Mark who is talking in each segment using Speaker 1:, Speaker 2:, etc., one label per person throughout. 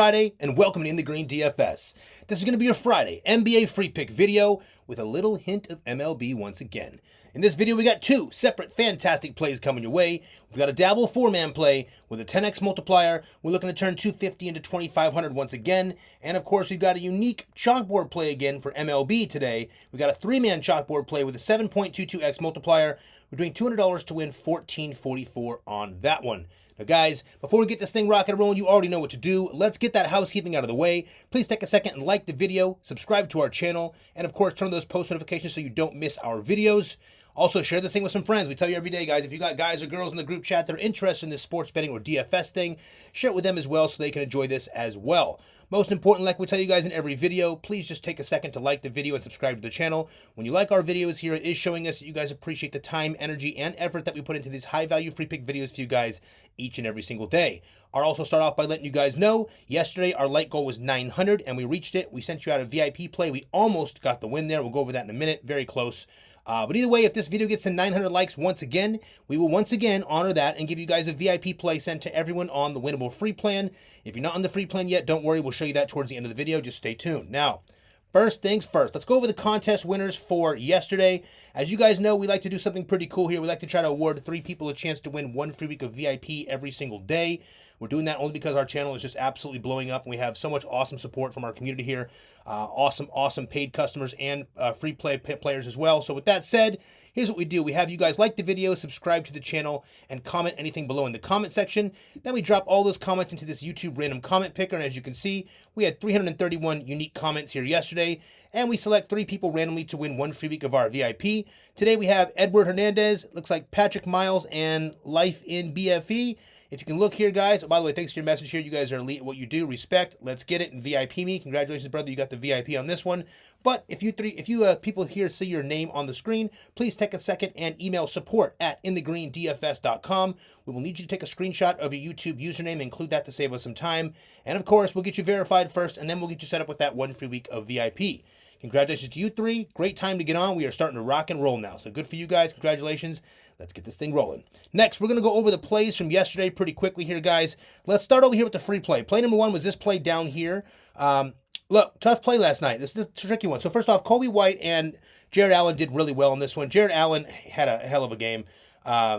Speaker 1: Friday, and welcome to In the Green DFS. This is going to be your Friday NBA free pick video with a little hint of MLB once again. In this video, we got two separate fantastic plays coming your way. We've got a dabble four-man play with a 10x multiplier. We're looking to turn 250 into 2,500 once again. And of course, we've got a unique chalkboard play again for MLB today. We've got a three-man chalkboard play with a 7.22x multiplier. We're doing $200 to win $14.44 on that one. Now guys, before we get this thing rocking and rolling, you already know what to do. Let's get that housekeeping out of the way. Please take a second and like the video, subscribe to our channel, and of course turn on those post notifications so you don't miss our videos. Also, share this thing with some friends. We tell you every day, guys, if you got guys or girls in the group chat that are interested in this sports betting or DFS thing, share it with them as well so they can enjoy this as well. Most important, like we tell you guys in every video, please just take a second to like the video and subscribe to the channel. When you like our videos here, it is showing us that you guys appreciate the time, energy, and effort that we put into these high-value free pick videos for you guys each and every single day. I'll also start off by letting you guys know, yesterday our light goal was 900 and we reached it. We sent you out a VIP play. We almost got the win there. We'll go over that in a minute. Very close. But either way, if this video gets to 900 likes once again, we will once again honor that and give you guys a VIP play sent to everyone on the winnable free plan. If you're not on the free plan yet, don't worry. We'll show you that towards the end of the video. Just stay tuned. Now, first things first, let's go over the contest winners for yesterday. As you guys know, we like to do something pretty cool here. We like to try to award 3 people a chance to win 1 free week of VIP every single day. We're doing that only because our channel is just absolutely blowing up and we have so much awesome support from our community here. Awesome paid customers and free players as well. So with that said, here's what we do. We have you guys like the video, subscribe to the channel, and comment anything below in the comment section. Then we drop all those comments into this YouTube random comment picker. And as you can see, we had 331 unique comments here yesterday. And we select 3 people randomly to win 1 free week of our VIP. Today we have Edward Hernandez, looks like Patrick Miles, and Life in BFE. If you can look here, guys. Oh, by the way, thanks for your message here. You guys are elite at what you do. Respect. Let's get it and VIP me. Congratulations, brother. You got the VIP on this one. But if you people here see your name on the screen, please take a second and email support@inthegreendfs.com. We will need you to take a screenshot of your YouTube username and include that to save us some time. And of course, we'll get you verified first, and then we'll get you set up with that 1 free week of VIP. Congratulations to you 3. Great time to get on. We are starting to rock and roll now. So good for you guys. Congratulations. Let's get this thing rolling. Next, we're going to go over the plays from yesterday pretty quickly here, guys. Let's start over here with the free play. Play number 1 was this play down here. Look, tough play last night. This is a tricky one. So first off, Kobe White and Jared Allen did really well on this one. Jared Allen had a hell of a game.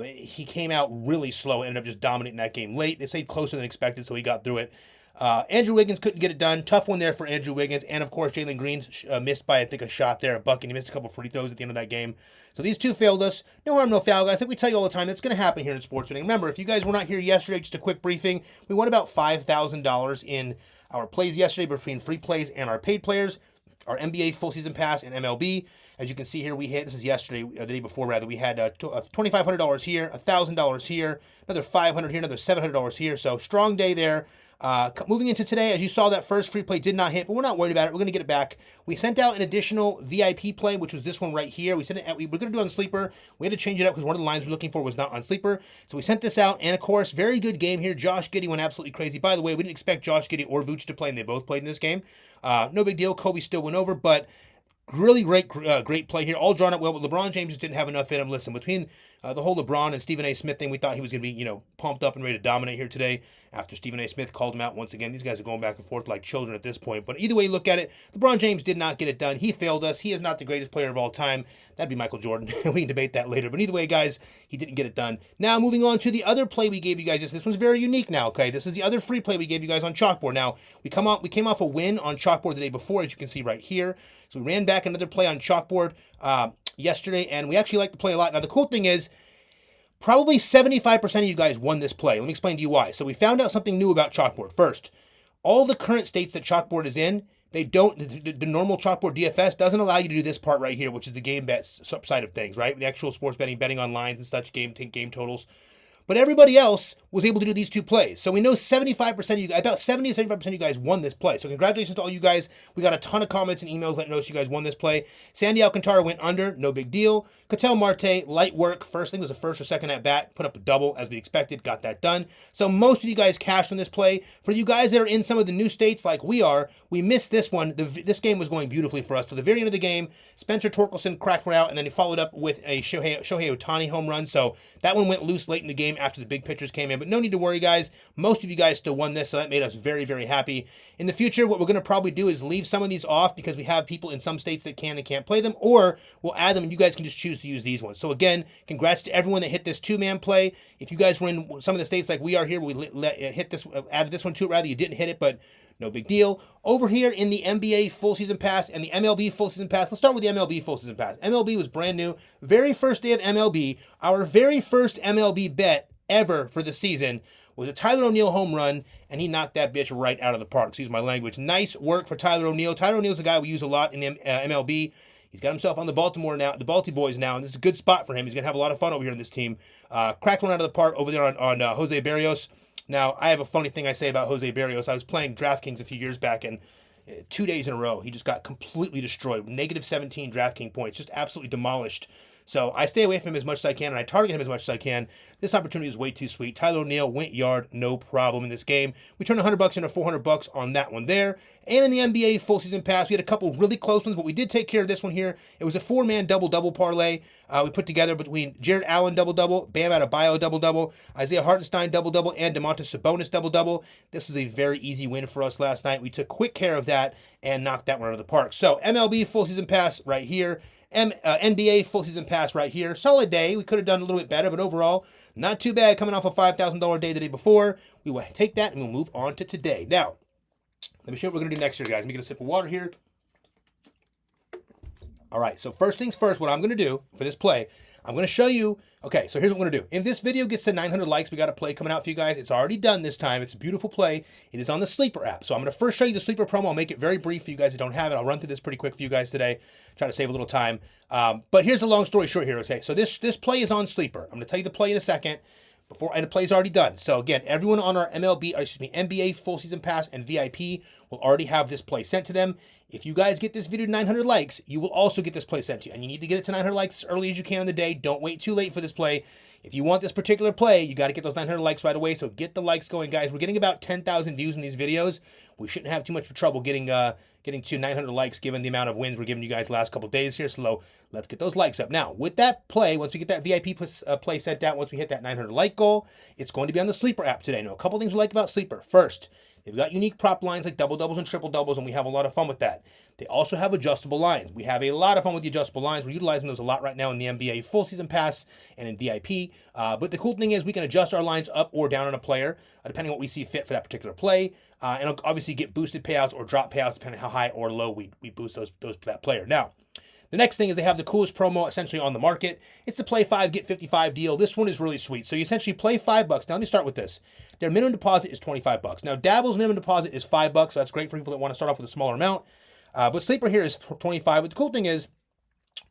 Speaker 1: He came out really slow, ended up just dominating that game late. They stayed closer than expected, so he got through it. Andrew Wiggins couldn't get it done. Tough one there for Andrew Wiggins. And, of course, Jalen Green missed by, I think, a shot there, a bucket. He missed a couple free throws at the end of that game. So these two failed us. No harm, no foul, guys. I think we tell you all the time that's going to happen here in sports betting. Remember, if you guys were not here yesterday, just a quick briefing, we won about $5,000 in our plays yesterday between free plays and our paid players, our NBA full season pass and MLB. As you can see here, we hit, this is yesterday, the day before rather, we had $2,500 here, $1,000 here, another $500 here, another $700 here. So strong day there. Moving into today, as you saw, that first free play did not hit, but we're not worried about it. We're going to get it back. We sent out an additional VIP play, which was this one right here. We sent it. We're going to do it on Sleeper. We had to change it up because one of the lines we're looking for was not on Sleeper. So we sent this out, and of course, very good game here. Josh Giddey went absolutely crazy. By the way, we didn't expect Josh Giddey or Vooch to play, and they both played in this game. No big deal. Kobe still went over, but really great play here. All drawn up well, but LeBron James just didn't have enough in him. Listen, between the whole LeBron and Stephen A. Smith thing, we thought he was going to be, pumped up and ready to dominate here today after Stephen A. Smith called him out once again. These guys are going back and forth like children at this point. But either way you look at it, LeBron James did not get it done. He failed us. He is not the greatest player of all time. That'd be Michael Jordan. We can debate that later. But either way, guys, he didn't get it done. Now, moving on to the other play we gave you guys. This one's very unique now, okay? This is the other free play we gave you guys on Chalkboard. Now, we came off a win on Chalkboard the day before, as you can see right here. So we ran back another play on Chalkboard yesterday, and we actually like the play a lot. Now, the cool thing is, probably 75% of you guys won this play. Let me explain to you why. So we found out something new about Chalkboard. First, all the current states that Chalkboard is in, they don't, the normal Chalkboard DFS doesn't allow you to do this part right here, which is the game bet side of things, right? The actual sports betting on lines and such, game totals. But everybody else was able to do these two plays. So we know 75% of you guys, about 70 to 75% of you guys won this play. So congratulations to all you guys. We got a ton of comments and emails letting us know you guys won this play. Sandy Alcantara went under, no big deal. Cattell Marte, light work. First, I think it was the first or second at bat. Put up a double as we expected, got that done. So most of you guys cashed on this play. For you guys that are in some of the new states like we are, we missed this one. This game was going beautifully for us. To the very end of the game, Spencer Torkelson cracked one out, and then he followed up with a Shohei Ohtani home run. So that one went loose late in the game after the big pitchers came in. But no need to worry, guys. Most of you guys still won this, so that made us very, very happy. In the future, what we're going to probably do is leave some of these off because we have people in some states that can and can't play them, or we'll add them and you guys can just choose to use these ones. So again, congrats to everyone that hit this 2-man play. If you guys were in some of the states like we are here, we added this one to it, rather you didn't hit it, but no big deal. Over here in the NBA full season pass and the MLB full season pass, let's start with the MLB full season pass. MLB was brand new. Very first day of MLB, our very first MLB bet ever for the season was a Tyler O'Neill home run, and he knocked that bitch right out of the park. Excuse my language. Nice work for Tyler O'Neill. Tyler O'Neill's a guy we use a lot in MLB. He's got himself on the Baltimore now, the Balti Boys now, and this is a good spot for him. He's going to have a lot of fun over here in this team. Cracked one out of the park over there on Jose Barrios. Now, I have a funny thing I say about Jose Barrios. I was playing DraftKings a few years back, and 2 days in a row, he just got completely destroyed. Negative 17 DraftKings points, just absolutely demolished. So I stay away from him as much as I can, and I target him as much as I can. This opportunity is way too sweet. Tyler O'Neill went yard, no problem in this game. We turned $100 into $400 on that one there. And in the NBA full season pass, we had a couple really close ones, but we did take care of this one here. It was a 4-man double-double parlay we put together between Jared Allen double-double, Bam Adebayo double-double, Isaiah Hartenstein double-double, and DeMontis Sabonis double-double. This is a very easy win for us last night. We took quick care of that and knocked that one out of the park. So MLB full season pass right here. NBA full season pass right here. Solid day. We could have done a little bit better, but overall, not too bad coming off a $5,000 day the day before. We will take that and we'll move on to today. Now, let me show you what we're going to do next here, guys. Let me get a sip of water here. All right, so first things first, what I'm going to do for this play, I'm going to show you, okay, so here's what we're going to do. If this video gets to 900 likes, we got a play coming out for you guys. It's already done this time. It's a beautiful play. It is on the Sleeper app. So I'm going to first show you the Sleeper promo. I'll make it very brief for you guys that don't have it. I'll run through this pretty quick for you guys today. Try to save a little time. But here's a long story short here, okay? So this play is on Sleeper. I'm going to tell you the play in a second. And the play's already done. So again, everyone on our NBA full season pass and VIP will already have this play sent to them. If you guys get this video to 900 likes, you will also get this play sent to you. And you need to get it to 900 likes as early as you can in the day. Don't wait too late for this play. If you want this particular play, you got to get those 900 likes right away. So get the likes going, guys. We're getting about 10,000 views in these videos. We shouldn't have too much trouble getting to 900 likes given the amount of wins we're giving you guys the last couple of days here. So let's get those likes up. Now, with that play, once we get that VIP play sent out, once we hit that 900 like goal, it's going to be on the Sleeper app today. Now, a couple things we like about Sleeper. First, they've got unique prop lines like double doubles and triple doubles, and we have a lot of fun with that. They also have adjustable lines. We have a lot of fun with the adjustable lines. We're utilizing those a lot right now in the NBA full season pass and in VIP. But the cool thing is we can adjust our lines up or down on a player, depending on what we see fit for that particular play. And obviously get boosted payouts or drop payouts depending on how high or low we boost that player. Now, the next thing is they have the coolest promo essentially on the market. It's the play 5, get 55 deal. This one is really sweet. So you essentially play $5. Now let me start with this. Their minimum deposit is $25. Now Dabble's minimum deposit is $5, so that's great for people that want to start off with a smaller amount. But Sleeper here is $25. But the cool thing is,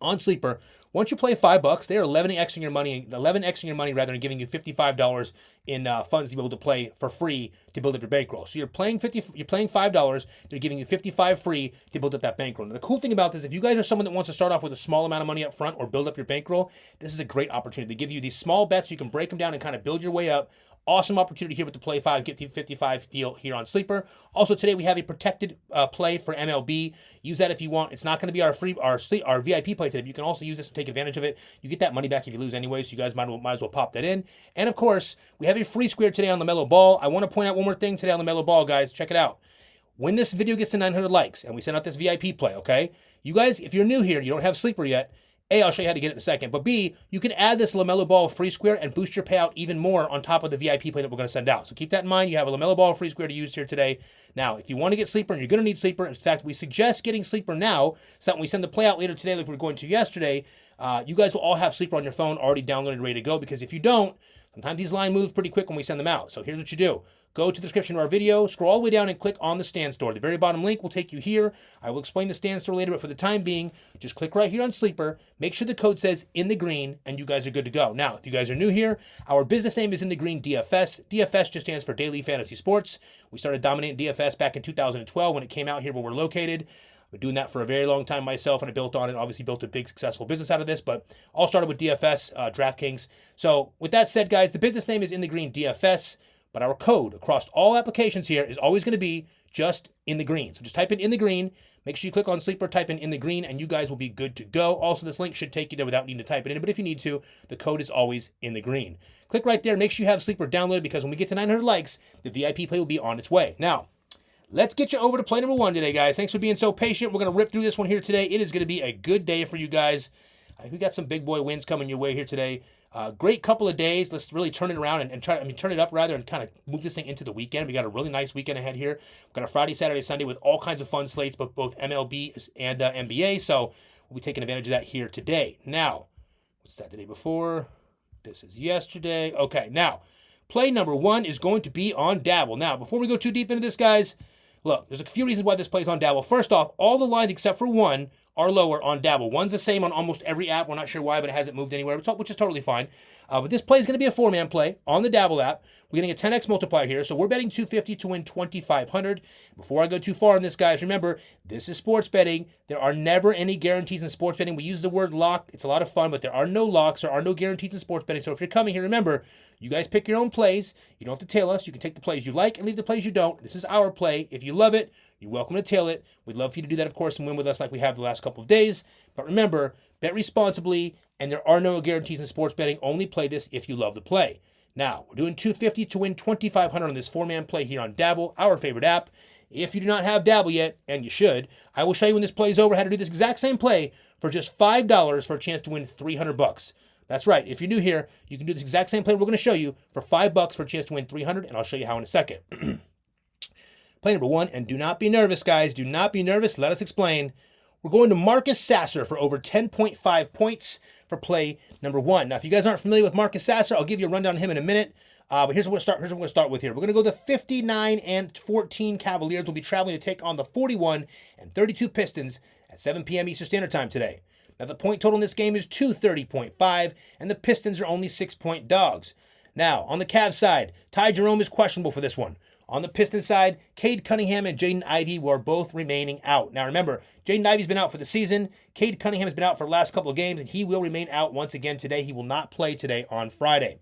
Speaker 1: on Sleeper, once you play $5, they are 11xing your money rather than giving you $55 in funds to be able to play for free to build up your bankroll. So you're playing $5, they're giving you $55 free to build up that bankroll. Now, the cool thing about this, if you guys are someone that wants to start off with a small amount of money up front or build up your bankroll, this is a great opportunity. They give you these small bets, you can break them down and kind of build your way up. Awesome opportunity here with the play 5, get 55 deal here on Sleeper. Also today we have a protected play for MLB. Use that if you want. It's not going to be our VIP play today, but you can also use this to take advantage of it. You get that money back if you lose anyway, so you guys might as well pop that in. And of course, we have a free square today on the LaMelo Ball. I want to point out one more thing today on the LaMelo Ball, guys. Check it out. When this video gets to 900 likes and we send out this VIP play, okay? You guys, if you're new here, you don't have Sleeper yet, A, I'll show you how to get it in a second. But B, you can add this LaMelo Ball free square and boost your payout even more on top of the VIP play that we're going to send out. So keep that in mind. You have a LaMelo Ball free square to use here today. Now, if you want to get Sleeper, and you're going to need Sleeper, in fact, we suggest getting Sleeper now so that when we send the play out later today like we were going to yesterday, you guys will all have Sleeper on your phone already downloaded and ready to go, because if you don't, sometimes these lines move pretty quick when we send them out. So here's what you do. Go to the description of our video, scroll all the way down and click on the Stand Store. The very bottom link will take you here. I will explain the Stand Store later, but for the time being, just click right here on Sleeper. Make sure the code says InTheGreen, and you guys are good to go. Now, if you guys are new here, our business name is InTheGreen DFS. DFS just stands for Daily Fantasy Sports. We started dominating DFS back in 2012 when it came out here where we're located. I've been doing that for a very long time myself, and I built on it. Obviously built a big successful business out of this, but all started with DFS, DraftKings. So with that said, guys, the business name is InTheGreen DFS. But our code across all applications here is always going to be just InTheGreen. So just type in InTheGreen, Make sure you click on Sleeper, type in the green, and you guys will be good to go. Also, this link should take you there without needing to type it in, but if you need to, the code is always in the green. Click right there. Make sure you have Sleeper downloaded because when we get to 900 likes, the VIP play will be on its way. Now, let's get you over to play number 1 today, guys. Thanks for being so patient. We're going to rip through this one here today. It is going to be a good day for you guys. We got some big boy wins coming your way here today. Great couple of days. Let's really turn it around and turn it up rather and kind of move this thing into the weekend. We got a really nice weekend ahead here. We've got a Friday, Saturday, Sunday with all kinds of fun slates, both MLB and NBA. So we'll be taking advantage of that here today. Now, what's that the day before? This is yesterday. Okay, now, play number 1 is going to be on Dabble. Now, before we go too deep into this, guys, look, there's a few reasons why this plays on Dabble. First off, all the lines except for one are lower on Dabble. One's the same on almost every app. We're not sure why, but it hasn't moved anywhere, which is totally fine. But this play is going to be a 4-man play on the Dabble app. We're getting a 10x multiplier here, so we're betting 250 to win 2,500. Before I go too far on this, guys, remember, this is sports betting. There are never any guarantees in sports betting. We use the word lock. It's a lot of fun, but there are no locks. There are no guarantees in sports betting. So if you're coming here, remember, you guys pick your own plays. You don't have to tail us. You can take the plays you like and leave the plays you don't. This is our play. If you love it, you're welcome to tail it. We'd love for you to do that, of course, and win with us like we have the last couple of days. But remember, bet responsibly, and there are no guarantees in sports betting. Only play this if you love the play. Now, we're doing 250 to win 2,500 on this 4-man play here on Dabble, our favorite app. If you do not have Dabble yet, and you should, I will show you when this play is over how to do this exact same play for just $5 for a chance to win $300. That's right. If you're new here, you can do this exact same play we're going to show you for $5 for a chance to win $300, and I'll show you how in a second. Play number 1, and do not be nervous, guys. Do not be nervous. Let us explain. We're going to Marcus Sasser for over 10.5 points for play number 1. Now, if you guys aren't familiar with Marcus Sasser, I'll give you a rundown on him in a minute. But here's what we're going to start with here. We're going to go the 59-14 Cavaliers. Will be traveling to take on the 41-32 Pistons at 7 p.m. Eastern Standard Time today. Now, the point total in this game is 230.5, and the Pistons are only 6-point dogs. Now, on the Cavs side, Ty Jerome is questionable for this one. On the Pistons side, Cade Cunningham and Jaden Ivey were both remaining out. Now remember, Jaden Ivey's been out for the season. Cade Cunningham has been out for the last couple of games, and he will remain out once again today. He will not play today on Friday.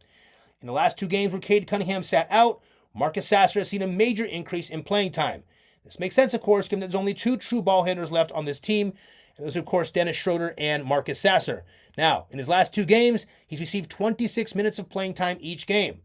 Speaker 1: In the last 2 games where Cade Cunningham sat out, Marcus Sasser has seen a major increase in playing time. This makes sense, of course, given that there's only 2 true ball handlers left on this team, and those are, of course, Dennis Schroeder and Marcus Sasser. Now, in his last 2 games, he's received 26 minutes of playing time each game.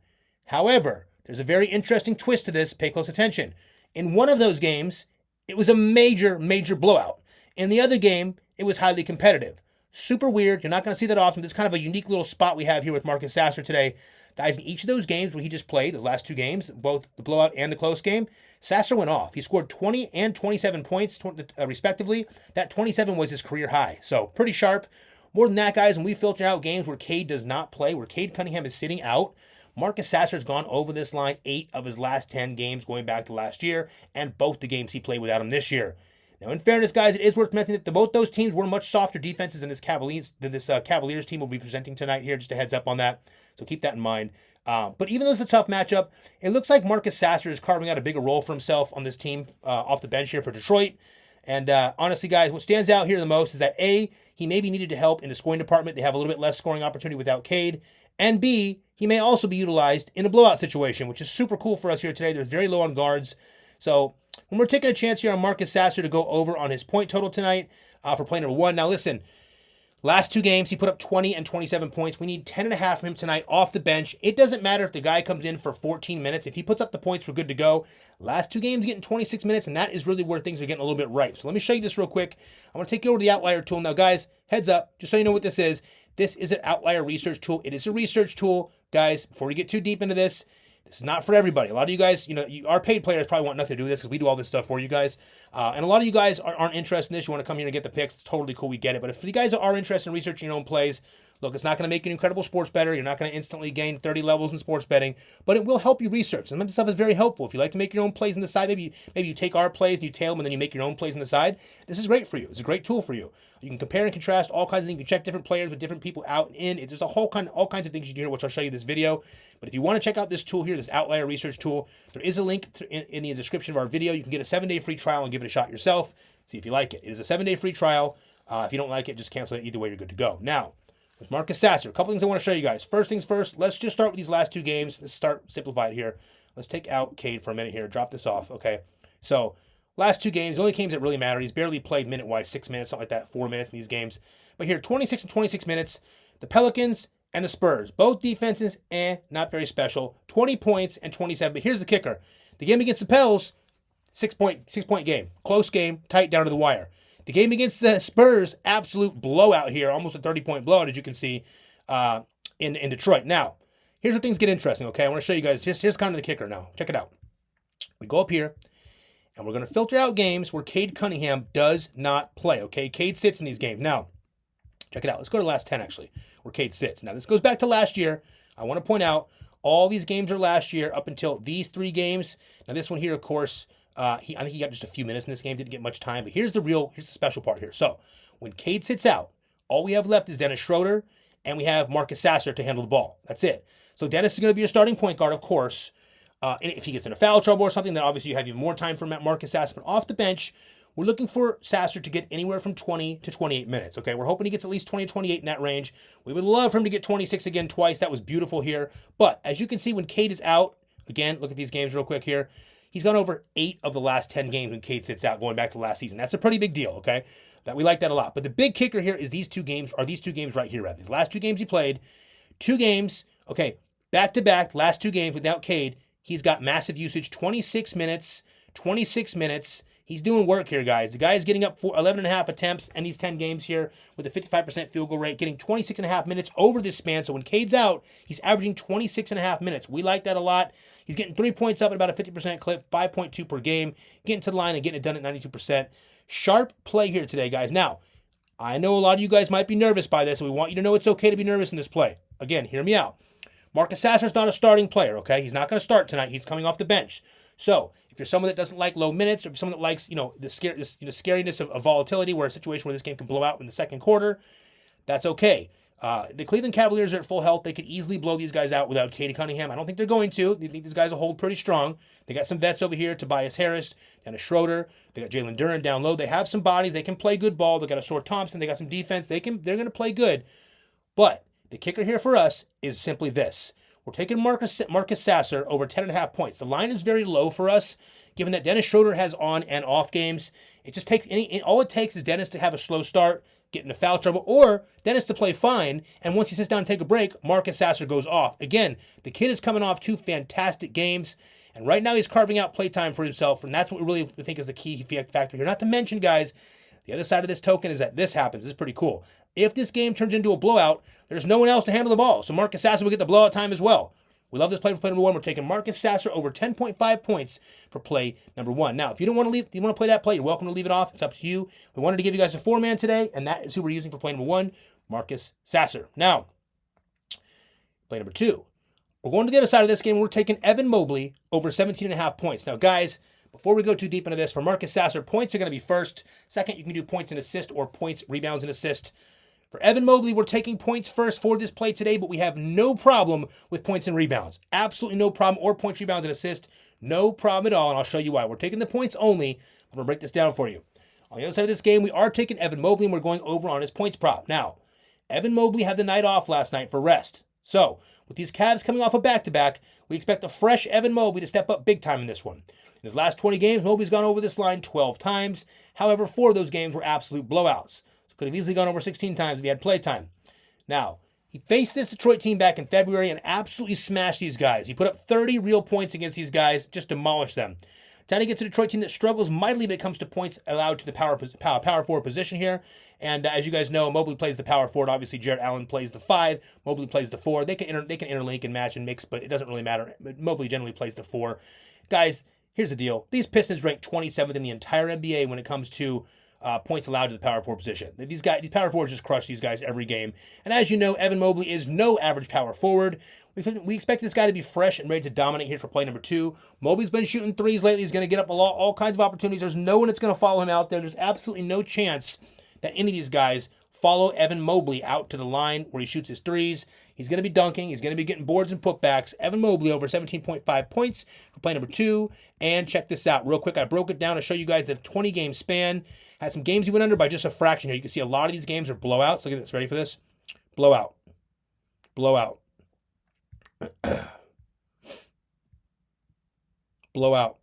Speaker 1: However, there's a very interesting twist to this. Pay close attention. In one of those games, it was a major blowout. In the other game, it was highly competitive. Super weird. You're not going to see that often. This is kind of a unique little spot we have here with Marcus Sasser today. Guys, in each of those games where he just played, those last 2 games, both the blowout and the close game, Sasser went off. He scored 20 and 27 points, respectively. That 27 was his career high. So pretty sharp. More than that, guys, when we filter out games where Cade does not play, where Cade Cunningham is sitting out, Marcus Sasser has gone over this line 8 of his last 10 games going back to last year, and both the games he played without him this year. Now, in fairness, guys, it is worth mentioning that both those teams were much softer defenses than this Cavaliers team will be presenting tonight here. Just a heads up on that, so keep that in mind. But even though it's a tough matchup, it looks like Marcus Sasser is carving out a bigger role for himself on this team off the bench here for Detroit. And honestly, guys, what stands out here the most is that A, he maybe needed to help in the scoring department. They have a little bit less scoring opportunity without Cade. And B, he may also be utilized in a blowout situation, which is super cool for us here today. There's very low on guards. So when we're taking a chance here on Marcus Sasser to go over on his point total tonight for play number 1. Now listen, last 2 games, he put up 20 and 27 points. We need 10.5 from him tonight off the bench. It doesn't matter if the guy comes in for 14 minutes. If he puts up the points, we're good to go. Last 2 games getting 26 minutes, and that is really where things are getting a little bit ripe. So let me show you this real quick. I'm going to take you over to the outlier tool. Now, guys, heads up, just so you know what this is. This is an outlier research tool. It is a research tool. Guys, before we get too deep into this, this is not for everybody. A lot of you guys, our paid players probably want nothing to do with this because we do all this stuff for you guys. And a lot of you guys aren't interested in this. You want to come here and get the picks. It's totally cool. We get it. But if you guys are interested in researching your own plays, look, it's not going to make you an incredible sports bettor. You're not going to instantly gain 30 levels in sports betting, but it will help you research. Some of this stuff is very helpful. If you like to make your own plays on the side, maybe you take our plays and you tail them and then you make your own plays on the side. This is great for you. It's a great tool for you. You can compare and contrast all kinds of things. You can check different players with different people out and in. There's all kinds of things you can do here, which I'll show you in this video. But if you want to check out this tool here, this outlier research tool, there is a link in the description of our video. You can get a 7-day free trial and give it a shot yourself. See if you like it. It is a 7-day free trial. If you don't like it, just cancel it. Either way, you're good to go. Now, with Marcus Sasser, a couple things I want to show you guys. First things first, let's just start with these last 2 games. Let's start simplified here. Let's take out Cade for a minute here. Drop this off, okay? So Last two games, the only games that really matter. He's barely played minute-wise, 6 minutes, something like that, 4 minutes in these games. But here, 26 and 26 minutes. The Pelicans and the Spurs, both defenses, not very special. 20 points and 27. But here's the kicker. The game against the Pels, 6-point game. Close game, tight down to the wire. The game against the Spurs, absolute blowout here, almost a 30-point blowout, as you can see, in Detroit. Now, here's where things get interesting, okay? I want to show you guys. Here's kind of the kicker now. Check it out. We go up here, and we're going to filter out games where Cade Cunningham does not play, okay? Cade sits in these games. Now, check it out. Let's go to the last 10, actually, where Cade sits. Now, this goes back to last year. I want to point out all these games are last year up until these 3 games. Now, this one here, of course, I think he got just a few minutes in this game. Didn't get much time. But here's the special part here. So, when Cade sits out, all we have left is Dennis Schroeder, and we have Marcus Sasser to handle the ball. That's it. So, Dennis is going to be your starting point guard, of course. And if he gets into foul trouble or something, then obviously you have even more time for Marcus Sasser. But off the bench, we're looking for Sasser to get anywhere from 20 to 28 minutes. Okay, we're hoping he gets at least 20 to 28 in that range. We would love for him to get 26 again twice. That was beautiful here. But as you can see, when Cade is out, again, look at these games real quick here. He's gone over 8 of the last 10 games when Cade sits out, going back to last season. That's a pretty big deal, okay? That we like that a lot. But the big kicker here is these two games right here, rather. These last 2 games he played, 2 games, okay, back-to-back, last 2 games without Cade. He's got massive usage, 26 minutes. He's doing work here, guys. The guy is getting up for 11.5 attempts in these 10 games here with a 55% field goal rate, getting 26.5 minutes over this span. So when Cade's out, he's averaging 26.5 minutes. We like that a lot. He's getting 3 points up at about a 50% clip, 5.2 per game, getting to the line and getting it done at 92%. Sharp play here today, guys. Now, I know a lot of you guys might be nervous by this, and we want you to know it's okay to be nervous in this play. Again, hear me out. Marcus Sasser's not a starting player, okay? He's not going to start tonight. He's coming off the bench. So, if you're someone that doesn't like low minutes, or if you're someone that likes, the scariness of volatility, where a situation where this game can blow out in the second quarter, that's okay. The Cleveland Cavaliers are at full health. They could easily blow these guys out without Cade Cunningham. I don't think they're going to. They think these guys will hold pretty strong. They got some vets over here, Tobias Harris, Dennis Schroeder. They got Jalen Duren down low. They have some bodies. They can play good ball. They got a Sore Thompson. They got some defense. They're going to play good. But the kicker here for us is simply this. We're taking Marcus Sasser over 10.5 points. The line is very low for us, given that Dennis Schroeder has on and off games. It just takes all it takes is Dennis to have a slow start, get into foul trouble, or Dennis to play fine, and once he sits down and take a break, Marcus Sasser goes off. Again, the kid is coming off 2 fantastic games, and right now he's carving out playtime for himself, and that's what we really think is the key factor here. Not to mention, guys, the other side of this token is that this happens. This is pretty cool. If this game turns into a blowout, there's no one else to handle the ball. So Marcus Sasser will get the blowout time as well. We love this play for play number 1. We're taking Marcus Sasser over 10.5 points for play number 1. Now, if you don't want to play that play, you're welcome to leave it off. It's up to you. We wanted to give you guys a 4-man today, and that is who we're using for play number 1, Marcus Sasser. Now, play number 2. We're going to the other side of this game. We're taking Evan Mobley over 17.5 points. Now, guys, before we go too deep into this, for Marcus Sasser, points are going to be first. Second, you can do points and assist or points, rebounds, and assist. For Evan Mobley, we're taking points first for this play today, but we have no problem with points and rebounds. Absolutely no problem. Or points, rebounds, and assist. No problem at all, and I'll show you why. We're taking the points only. I'm going to break this down for you. On the other side of this game, we are taking Evan Mobley, and we're going over on his points prop. Now, Evan Mobley had the night off last night for rest. So, with these Cavs coming off a back-to-back, we expect a fresh Evan Mobley to step up big time in this one. In his last 20 games, Mobley's gone over this line 12 times. However, 4 of those games were absolute blowouts. So could have easily gone over 16 times if he had playtime. Now, he faced this Detroit team back in February and absolutely smashed these guys. He put up 30 real points against these guys, just demolished them. Time to get to the Detroit team that struggles mightily when it comes to points allowed to the power forward position here. And as you guys know, Mobley plays the power forward. Obviously, Jarrett Allen plays the 5. Mobley plays the 4. They can interlink and match and mix, but it doesn't really matter. Mobley generally plays the 4. Guys, here's the deal. These Pistons rank 27th in the entire NBA when it comes to points allowed to the power forward position. These power forwards just crush these guys every game. And as you know, Evan Mobley is no average power forward. We expect this guy to be fresh and ready to dominate here for play number 2. Mobley's been shooting threes lately. He's going to get up all kinds of opportunities. There's no one that's going to follow him out there. There's absolutely no chance that any of these guys follow Evan Mobley out to the line where he shoots his threes. He's going to be dunking. He's going to be getting boards and putbacks. Evan Mobley over 17.5 points for play number 2. And check this out real quick. I broke it down to show you guys the 20-game span. Had some games he went under by just a fraction here. You can see a lot of these games are blowouts. Look at this. Ready for this? Blowout. Blowout. Blowout.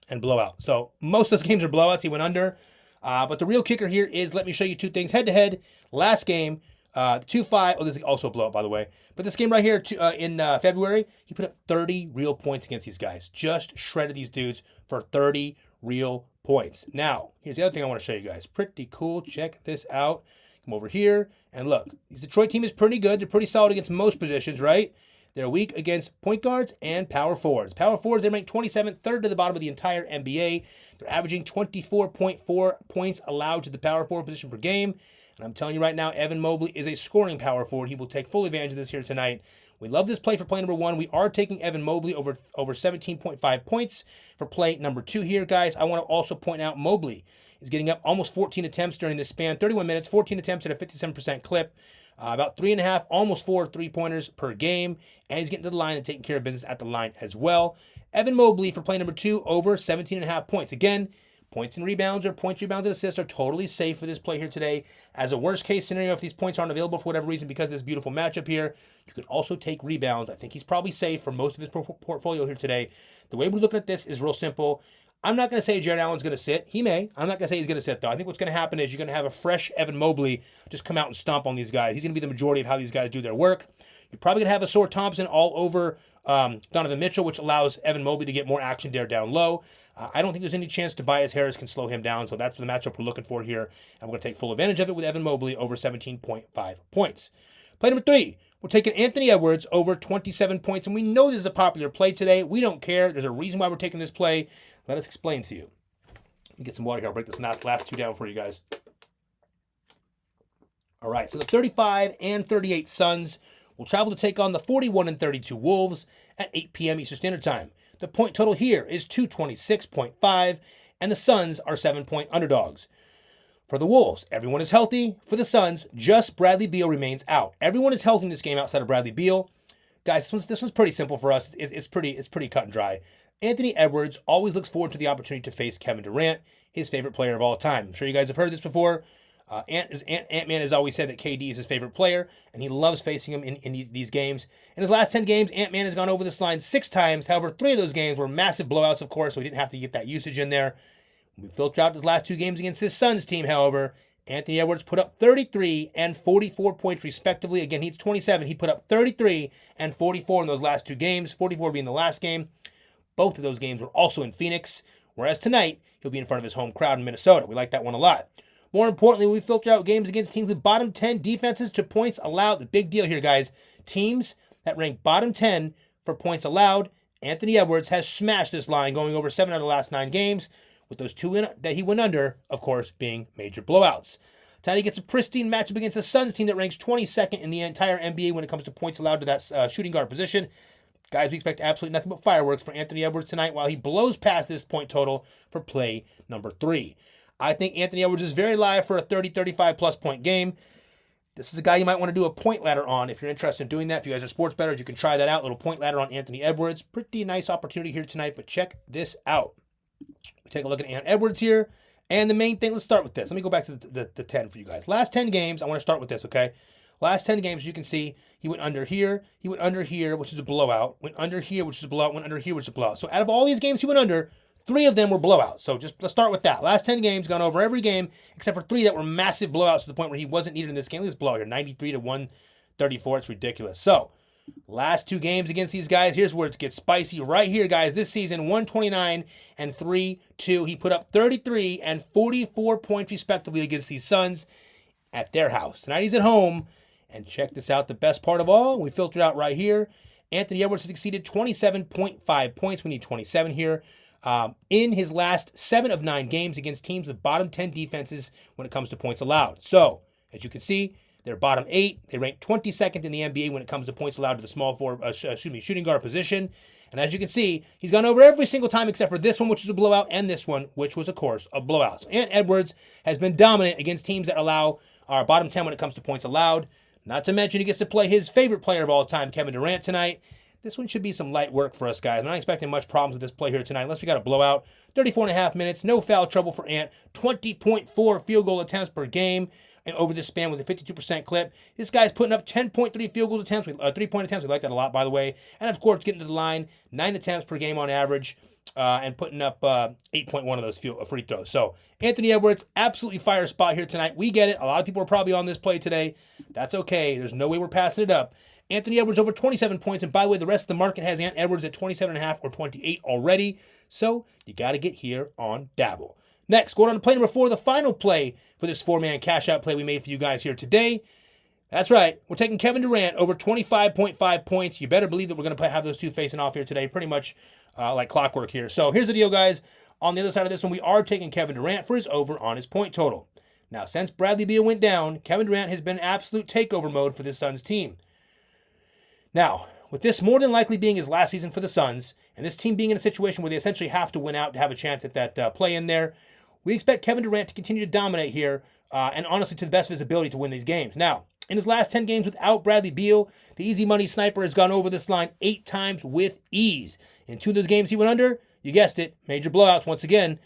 Speaker 1: and blowout. So most of those games are blowouts. He went under. But the real kicker here is, let me show you two things. Head-to-head, last game, 2-5. Oh, this is also a blowout, by the way. But this game right here in February, he put up 30 real points against these guys. Just shredded these dudes for 30 real points. Now, here's the other thing I want to show you guys. Pretty cool. Check this out. Come over here, and look. This Detroit team is pretty good. They're pretty solid against most positions, right? They're weak against point guards and power forwards. Power forwards, they rank 27th, third to the bottom of the entire NBA. They're averaging 24.4 points allowed to the power forward position per game. And I'm telling you right now, Evan Mobley is a scoring power forward. He will take full advantage of this here tonight. We love this play for play number 1. We are taking Evan Mobley over 17.5 points for play number 2 here, guys. I want to also point out Mobley is getting up almost 14 attempts during this span. 31 minutes, 14 attempts at a 57% clip. About 3.5, almost 4 3-pointers per game. And he's getting to the line and taking care of business at the line as well. Evan Mobley for play number 2 over 17.5 points. Again, points and rebounds and assists are totally safe for this play here today. As a worst case scenario, if these points aren't available for whatever reason because of this beautiful matchup here, you can also take rebounds. I think he's probably safe for most of his portfolio here today. The way we're looking at this is real simple. I'm not going to say Jared Allen's going to sit. He may. I'm not going to say he's going to sit, though. I think what's going to happen is you're going to have a fresh Evan Mobley just come out and stomp on these guys. He's going to be the majority of how these guys do their work. You're probably going to have a Sore Thompson all over Donovan Mitchell, which allows Evan Mobley to get more action there down low. I don't think there's any chance Tobias Harris can slow him down, so that's the matchup we're looking for here. And we're going to take full advantage of it with Evan Mobley over 17.5 points. Play number 3. We're taking Anthony Edwards over 27 points, and we know this is a popular play today. We don't care. There's a reason why we're taking this play. Let us explain to you. Let me get some water here. I'll break this last 2 down for you guys. All right, so the 35 and 38 Suns will travel to take on the 41 and 32 Wolves at 8 p.m. Eastern Standard Time. The point total here is 226.5, and the Suns are 7-point underdogs. For the Wolves, everyone is healthy. For the Suns, just Bradley Beal remains out. Everyone is healthy in this game outside of Bradley Beal. Guys, this one's pretty simple for us. It's pretty cut and dry. Anthony Edwards always looks forward to the opportunity to face Kevin Durant, his favorite player of all time. I'm sure you guys have heard this before. Ant-Man has always said that KD is his favorite player, and he loves facing him in these games. In his last 10 games, Ant-Man has gone over this line 6 times. However, 3 of those games were massive blowouts, of course, so he didn't have to get that usage in there. When we filter out his last 2 games against his Suns team, however, Anthony Edwards put up 33 and 44 points respectively. Again, he's 27. He put up 33 and 44 in those last 2 games, 44 being the last game. Both of those games were also in Phoenix, whereas tonight, he'll be in front of his home crowd in Minnesota. We like that one a lot. More importantly, we filter out games against teams with bottom 10 defenses to points allowed. The big deal here, guys, teams that rank bottom 10 for points allowed, Anthony Edwards has smashed this line, going over 7 out of the last 9 games, with those 2 that he went under, of course, being major blowouts. Tonight he gets a pristine matchup against a Suns team that ranks 22nd in the entire NBA when it comes to points allowed to that shooting guard position. Guys, we expect absolutely nothing but fireworks for Anthony Edwards tonight while he blows past this point total for play number 3. I think Anthony Edwards is very live for a 30-35 plus point game. This is a guy you might want to do a point ladder on if you're interested in doing that. If you guys are sports bettors, you can try that out. Little point ladder on Anthony Edwards. Pretty nice opportunity here tonight, but check this out. We take a look at Ant Edwards here. And the main thing, let's start with this. Let me go back to the 10 for you guys. Last 10 games, I want to start with this, okay? Last 10 games, you can see he went under here, he went under here, which is a blowout, went under here, which is a blowout, went under here, which is a blowout. So out of all these games he went under, 3 of them were blowouts. So just let's start with that. Last 10 games, gone over every game, except for 3 that were massive blowouts to the point where he wasn't needed in this game. Look at this blowout here, 93 to 134. It's ridiculous. So last 2 games against these guys, here's where it gets spicy right here, guys. This season, 129 and 3-2. He put up 33 and 44 points respectively against these Suns at their house. Tonight he's at home. And check this out, the best part of all, we filtered out right here. Anthony Edwards has exceeded 27.5 points. We need 27 here. In his last 7 of 9 games against teams with bottom 10 defenses when it comes to points allowed. So, as you can see, they're bottom 8. They rank 22nd in the NBA when it comes to points allowed to the small forward, shooting guard position. And as you can see, he's gone over every single time except for this one, which is a blowout, and this one, which was, of course, a blowout. So, Ant Edwards has been dominant against teams that allow our bottom 10 when it comes to points allowed. Not to mention he gets to play his favorite player of all time, Kevin Durant, tonight. This one should be some light work for us, guys. I'm not expecting much problems with this play here tonight, unless we got a blowout. 34.5 minutes, no foul trouble for Ant. 20.4 field goal attempts per game and over this span with a 52% clip. This guy's putting up 10.3 field goal attempts, 3-point attempts. We like that a lot, by the way. And, of course, getting to the line, 9 attempts per game on average. And putting up 8.1 of those free throws. So, Anthony Edwards, absolutely fire spot here tonight. We get it. A lot of people are probably on this play today. That's okay. There's no way we're passing it up. Anthony Edwards over 27 points. And by the way, the rest of the market has Ant Edwards at 27.5 or 28 already. So, you got to get here on Dabble. Next, going on to play number 4, the final play for this 4-man cash-out play we made for you guys here today. That's right. We're taking Kevin Durant over 25.5 points. You better believe that we're going to have those two facing off here today. Pretty much like clockwork here. So here's the deal, guys. On the other side of this one, we are taking Kevin Durant for his over on his point total. Now, since Bradley Beal went down, Kevin Durant has been in absolute takeover mode for this Suns team. Now, with this more than likely being his last season for the Suns, and this team being in a situation where they essentially have to win out to have a chance at that play in there, we expect Kevin Durant to continue to dominate here, and honestly to the best of his ability to win these games. Now, in his last 10 games without Bradley Beal, the easy money sniper has gone over this line 8 times with ease. In 2 of those games he went under, you guessed it, major blowouts once again.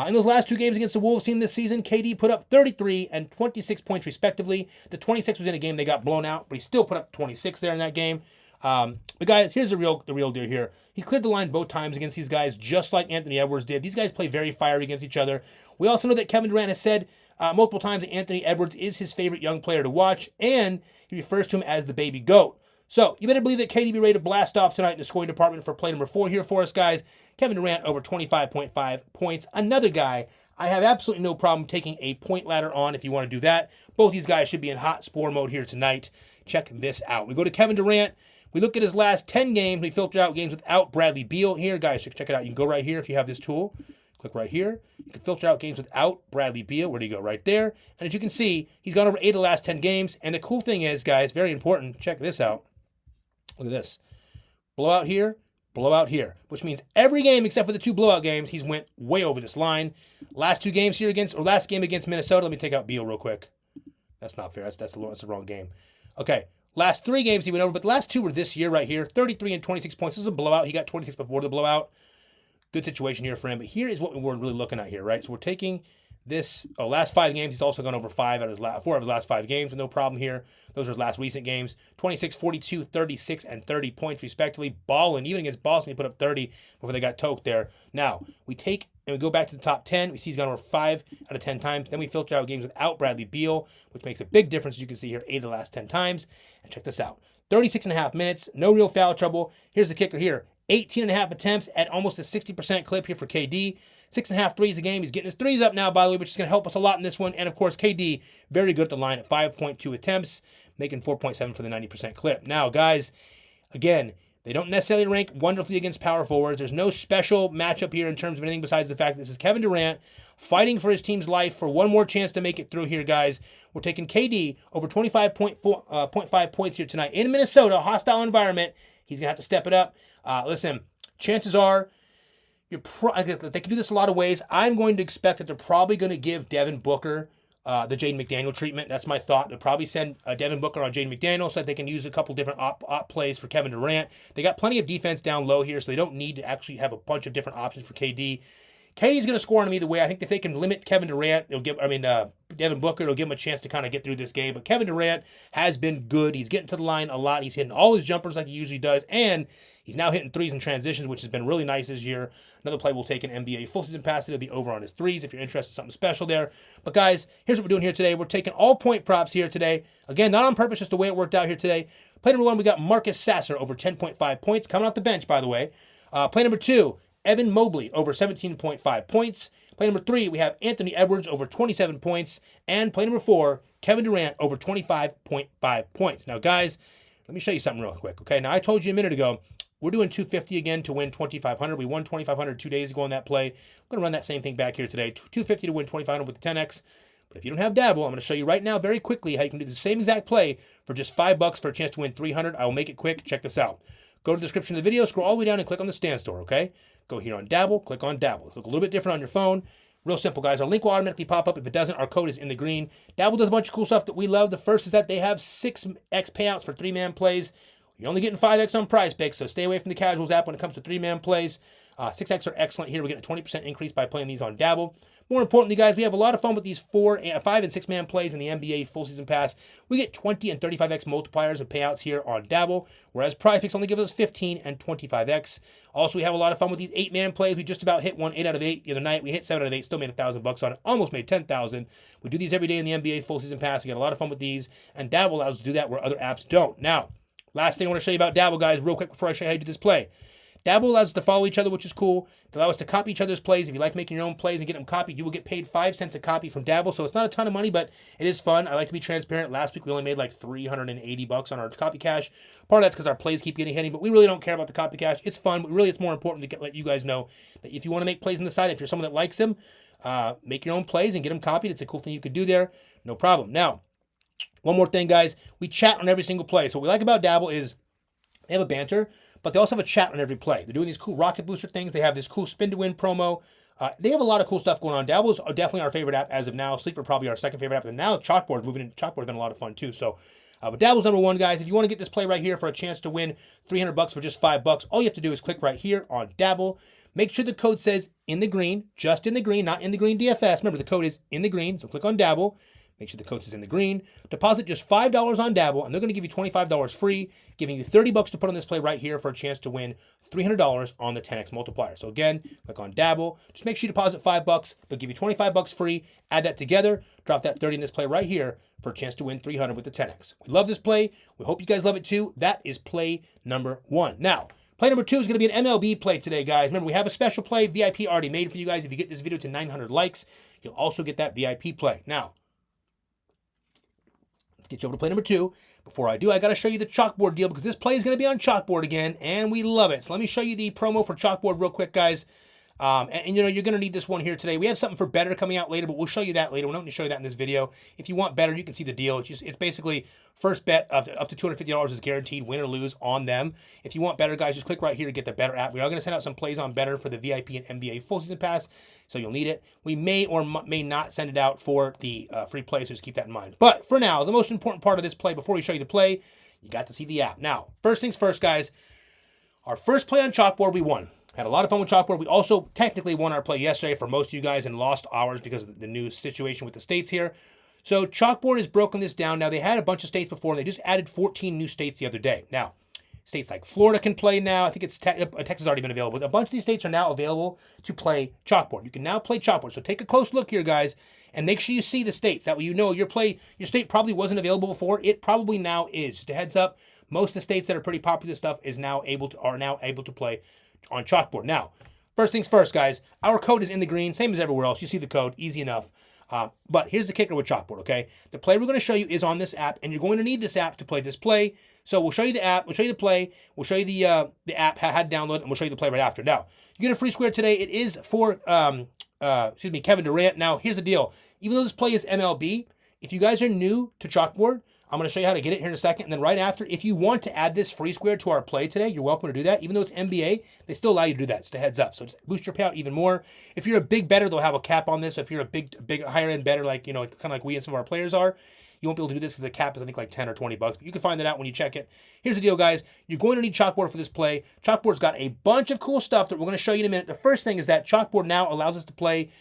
Speaker 1: In those last 2 games against the Wolves team this season, KD put up 33 and 26 points respectively. The 26 was in a game they got blown out, but he still put up 26 there in that game. But guys, here's the real deal here. He cleared the line both times against these guys, just like Anthony Edwards did. These guys play very fiery against each other. We also know that Kevin Durant has said multiple times that Anthony Edwards is his favorite young player to watch, and he refers to him as the baby GOAT. So, you better believe that KD be ready to blast off tonight in the scoring department for play number 4 here for us, guys. Kevin Durant over 25.5 points. Another guy I have absolutely no problem taking a point ladder on if you want to do that. Both these guys should be in hot spore mode here tonight. Check this out. We go to Kevin Durant. We look at his last 10 games. We filtered out games without Bradley Beal. Here, guys, check it out. You can go right here if you have this tool. Click right here. You can filter out games without Bradley Beal. Where do you go? Right there. And as you can see, he's gone over 8 of the last 10 games. And the cool thing is, guys, very important, check this out. Look at this. Blowout here, which means every game except for the 2 blowout games, he's went way over this line. Last 2 games here last game against Minnesota. Let me take out Beal real quick. That's not fair. That's the wrong game. Okay. Last 3 games he went over, but the last 2 were this year right here. 33 and 26 points. This is a blowout. He got 26 before the blowout. Good situation here for him. But here is what we're really looking at here, right? So we're taking this last 5 games. He's also gone over 4 of his last 5 games with no problem here. Those are his last recent games. 26, 42, 36, and 30 points respectively. Balling. Even against Boston, he put up 30 before they got toked there. Now, we take and we go back to the top 10. We see he's gone over 5 out of 10 times. Then we filter out games without Bradley Beal, which makes a big difference, as you can see here, 8 of the last 10 times. And check this out. 36.5 minutes. No real foul trouble. Here's the kicker here. 18.5 attempts at almost a 60% clip here for KD. 6.5 threes a game. He's getting his threes up now, by the way, which is going to help us a lot in this one. And, of course, KD, very good at the line at 5.2 attempts, making 4.7 for the 90% clip. Now, guys, again, they don't necessarily rank wonderfully against power forwards. There's no special matchup here in terms of anything besides the fact that this is Kevin Durant fighting for his team's life for one more chance to make it through here, guys. We're taking KD over 25.5 points here tonight in Minnesota, hostile environment. He's going to have to step it up. Listen, chances are they can do this a lot of ways. I'm going to expect that they're probably going to give Devin Booker the Jaden McDaniel treatment. That's my thought. They'll probably send Devin Booker on Jaden McDaniel so that they can use a couple different op plays for Kevin Durant. They got plenty of defense down low here, so they don't need to actually have a bunch of different options for KD. KD's going to score on him either way. I think if they can limit Kevin Durant, Devin Booker, it'll give him a chance to kind of get through this game. But Kevin Durant has been good. He's getting to the line a lot. He's hitting all his jumpers like he usually does, and he's now hitting threes and transitions, which has been really nice this year. Another play we'll take an NBA full season pass. It'll be over on his threes if you're interested in something special there. But guys, here's what we're doing here today. We're taking all point props here today. Again, not on purpose, just the way it worked out here today. Play number 1, we got Marcus Sasser over 10.5 points, coming off the bench, by the way. Play number 2, Evan Mobley over 17.5 points. Play number 3, we have Anthony Edwards over 27 points. And play number 4, Kevin Durant over 25.5 points. Now, guys, let me show you something real quick, okay? Now, I told you a minute ago, we're doing 250 again to win 2,500. We won 2,500 2 days ago on that play. I'm going to run that same thing back here today. 250 to win 2,500 with the 10X. But if you don't have Dabble, I'm going to show you right now very quickly how you can do the same exact play for just $5 for a chance to win 300. I will make it quick. Check this out. Go to the description of the video, scroll all the way down and click on the Stand Store, okay? Go here on Dabble, click on Dabble. It's look a little bit different on your phone. Real simple, guys. Our link will automatically pop up. If it doesn't, our code is InTheGreen. Dabble does a bunch of cool stuff that we love. The first is that they have 6x payouts for 3-man plays. You're only getting 5x on Prizepicks, so stay away from the casuals app when it comes to 3-man plays. 6x are excellent here. We're getting a 20% increase by playing these on Dabble. More importantly, guys, we have a lot of fun with these 5 and 6-man plays in the NBA full season pass. We get 20 and 35x multipliers of payouts here on Dabble, whereas Prizepicks only gives us 15 and 25x. Also, we have a lot of fun with these 8-man plays. We just about hit one 8 out of 8 the other night. We hit 7 out of 8, still made $1,000 on it, almost made 10,000. We do these every day in the NBA full season pass. We get a lot of fun with these, and Dabble allows us to do that where other apps don't. Now, last thing I want to show you about Dabble, guys, real quick before I show you how to do this play. Dabble allows us to follow each other, which is cool. They allow us to copy each other's plays. If you like making your own plays and get them copied, you will get paid 5 cents a copy from Dabble. So it's not a ton of money, but it is fun. I like to be transparent. Last week, we only made like $380 on our copy cash. Part of that's because our plays keep getting hitting, but we really don't care about the copy cash. It's fun, but really it's more important to let you guys know that if you want to make plays on the side, if you're someone that likes them, make your own plays and get them copied. It's a cool thing you could do there. No problem. Now, one more thing, guys. We chat on every single play. So what we like about Dabble is they have a banter, but they also have a chat on every play. They're doing these cool rocket booster things. They have this cool spin to win promo. They have a lot of cool stuff going on. Dabble is definitely our favorite app as of now. Sleeper probably our second favorite app. And now Chalkboard moving in. Chalkboard has been a lot of fun too. So, but Dabble's number one, guys. If you want to get this play right here for a chance to win $300 for just $5, all you have to do is click right here on Dabble. Make sure the code says in the green, just in the green, not in the green DFS. Remember, the code is in the green. So click on Dabble. Make sure the code is in the green. Deposit just $5 on Dabble, and they're going to give you $25 free, giving you $30 to put on this play right here for a chance to win $300 on the 10x multiplier. So again, click on Dabble. Just make sure you deposit $5. They'll give you $25 free. Add that together. Drop that 30 in this play right here for a chance to win $300 with the 10x. We love this play. We hope you guys love it too. That is play number 1. Now, play number 2 is going to be an MLB play today, guys. Remember, we have a special play, VIP already made for you guys. If you get this video to 900 likes, you'll also get that VIP play. Now, get you over to play number 2. Before I do, I got to show you the Chalkboard deal because this play is going to be on Chalkboard again, and we love it. So let me show you the promo for Chalkboard real quick, guys. And you know, you're going to need this one here today. We have something for better coming out later, but we'll show you that later. We're not going to show you that in this video. If you want better, you can see the deal. It's basically first bet up to $250 is guaranteed, win or lose on them. If you want better, guys, just click right here to get the better app. We are going to send out some plays on better for the VIP and NBA full season pass, so you'll need it. We may or may not send it out for the free play, so just keep that in mind. But for now, the most important part of this play, before we show you the play, you got to see the app. Now, first things first, guys, our first play on Chalkboard, we won. Had a lot of fun with Chalkboard. We also technically won our play yesterday for most of you guys and lost ours because of the new situation with the states here. So Chalkboard has broken this down. Now, they had a bunch of states before, and they just added 14 new states the other day. Now, states like Florida can play now. I think Texas has already been available. A bunch of these states are now available to play Chalkboard. You can now play Chalkboard. So take a close look here, guys, and make sure you see the states. That way you know your state probably wasn't available before. It probably now is. Just a heads up, most of the states that are pretty popular stuff are now able to play on Chalkboard. Now, first things first, guys, our code is in the green, same as everywhere else. You see the code, easy enough. But here's the kicker with Chalkboard, okay? The play we're going to show you is on this app, and you're going to need this app to play this play. So we'll show you the app, we'll show you the play, we'll show you the app, how to download, and we'll show you the play right after. Now, you get a free square today. It is for, Kevin Durant. Now, here's the deal. Even though this play is MLB, if you guys are new to Chalkboard, I'm going to show you how to get it here in a second. And then right after, if you want to add this free square to our play today, you're welcome to do that. Even though it's NBA, they still allow you to do that. Just a heads up. So just boost your payout even more. If you're a big bettor, they'll have a cap on this. So if you're a big higher end bettor, like, kind of like we and some of our players are, you won't be able to do this because the cap is, I think, like 10 or 20 bucks. But you can find that out when you check it. Here's the deal, guys. You're going to need Chalkboard for this play. Chalkboard's got a bunch of cool stuff that we're going to show you in a minute. The first thing is that Chalkboard now allows us to play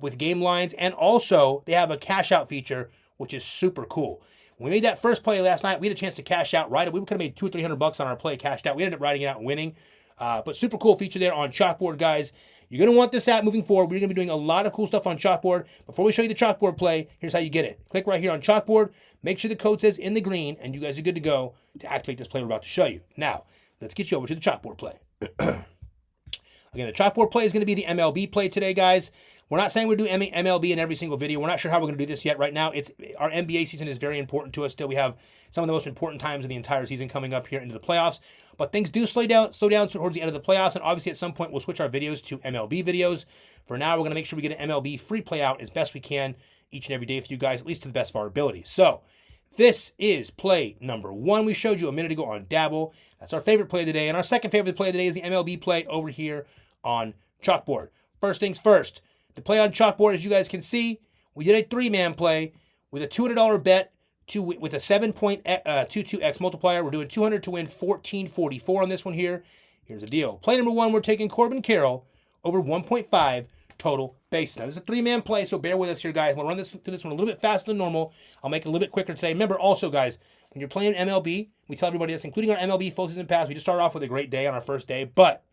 Speaker 1: with game lines. And also, they have a cash out feature, which is super cool. When we made that first play last night, we had a chance to cash out right. We could have made $200 or $300 on our play cashed out. We ended up writing it out and winning. But super cool feature there on Chalkboard, guys. You're going to want this app moving forward. We're going to be doing a lot of cool stuff on Chalkboard. Before we show you the Chalkboard play, here's how you get it. Click right here on Chalkboard. Make sure the code says in the green, and you guys are good to go to activate this play we're about to show you. Now, let's get you over to the Chalkboard play. Again, the Chalkboard play is going to be the MLB play today, guys. We're not saying we're doing MLB in every single video. We're not sure how we're going to do this yet. Right now, our NBA season is very important to us still. We have some of the most important times of the entire season coming up here into the playoffs. But things do slow down towards the end of the playoffs. And obviously, at some point, we'll switch our videos to MLB videos. For now, we're going to make sure we get an MLB free play out as best we can each and every day for you guys, at least to the best of our ability. So, this is play number 1 we showed you a minute ago on Dabble. That's our favorite play of the day. And our second favorite play of the day is the MLB play over here on Chalkboard. First things first. The play on Chalkboard, as you guys can see, we did a 3-man play with a $200 bet with a 7.22x multiplier. We're doing 200 to win 1444 on this one here. Here's the deal. Play number 1, we're taking Corbin Carroll over 1.5 total bases. Now, this is a 3-man play, so bear with us here, guys. I'm going to run through this one a little bit faster than normal. I'll make it a little bit quicker today. Remember, also, guys, when you're playing MLB, we tell everybody this, including our MLB full season pass. We just started off with a great day on our first day, but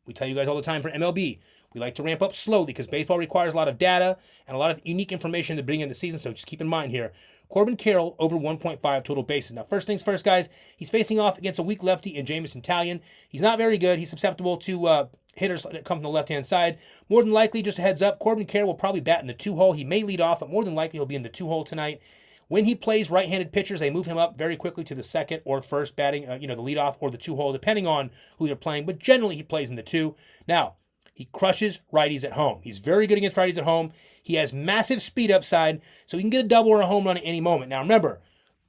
Speaker 1: we tell you guys all the time for MLB, we like to ramp up slowly because baseball requires a lot of data and a lot of unique information to bring in the season, so just keep in mind here. Corbin Carroll over 1.5 total bases. Now, first things first, guys, he's facing off against a weak lefty in Jamison Talion. He's not very good. He's susceptible to hitters that come from the left-hand side. More than likely, just a heads up, Corbin Carroll will probably bat in the 2-hole. He may lead off, but more than likely he'll be in the 2-hole tonight. When he plays right-handed pitchers, they move him up very quickly to the second or first batting, the leadoff or the 2-hole, depending on who they're playing. But generally, he plays in the 2. Now, he crushes righties at home. He's very good against righties at home. He has massive speed upside, so he can get a double or a home run at any moment. Now, remember,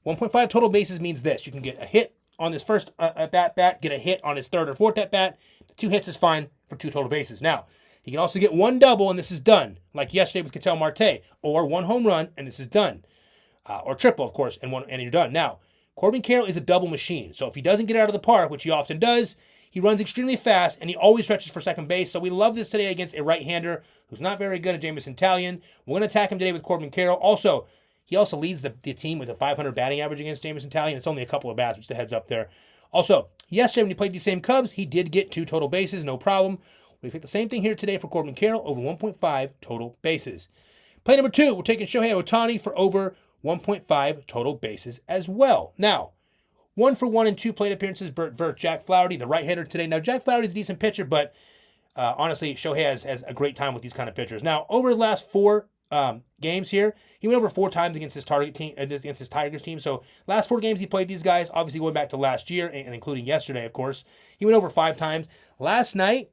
Speaker 1: 1.5 total bases means this. You can get a hit on his first at-bat, get a hit on his third or fourth at-bat. 2 hits is fine for 2 total bases. Now, he can also get 1 double, and this is done, like yesterday with Ketel Marte, or 1 home run, and this is done. Or triple, of course, and you're done. Now, Corbin Carroll is a double machine, so if he doesn't get out of the park, which he often does, he runs extremely fast, and he always stretches for second base. So we love this today against a right-hander who's not very good at Jamison Talion. We're going to attack him today with Corbin Carroll. Also, he also leads the team with a 500 batting average against Jamison Talion. It's only a couple of bats, just a heads up there. Also, yesterday when he played these same Cubs, he did get 2 total bases, no problem. We pick the same thing here today for Corbin Carroll, over 1.5 total bases. Play number 2, we're taking Shohei Ohtani for over 1.5 total bases as well. Now, 1-for-1 in 2 plate appearances, Jack Flaherty, the right-hander today. Now, Jack Flaherty's a decent pitcher, but honestly, Shohei has a great time with these kind of pitchers. Now, over his last 4 games here, he went over 4 times against his target team, against his Tigers team. So, last 4 games he played these guys, obviously going back to last year, and including yesterday, of course, he went over 5 times. Last night,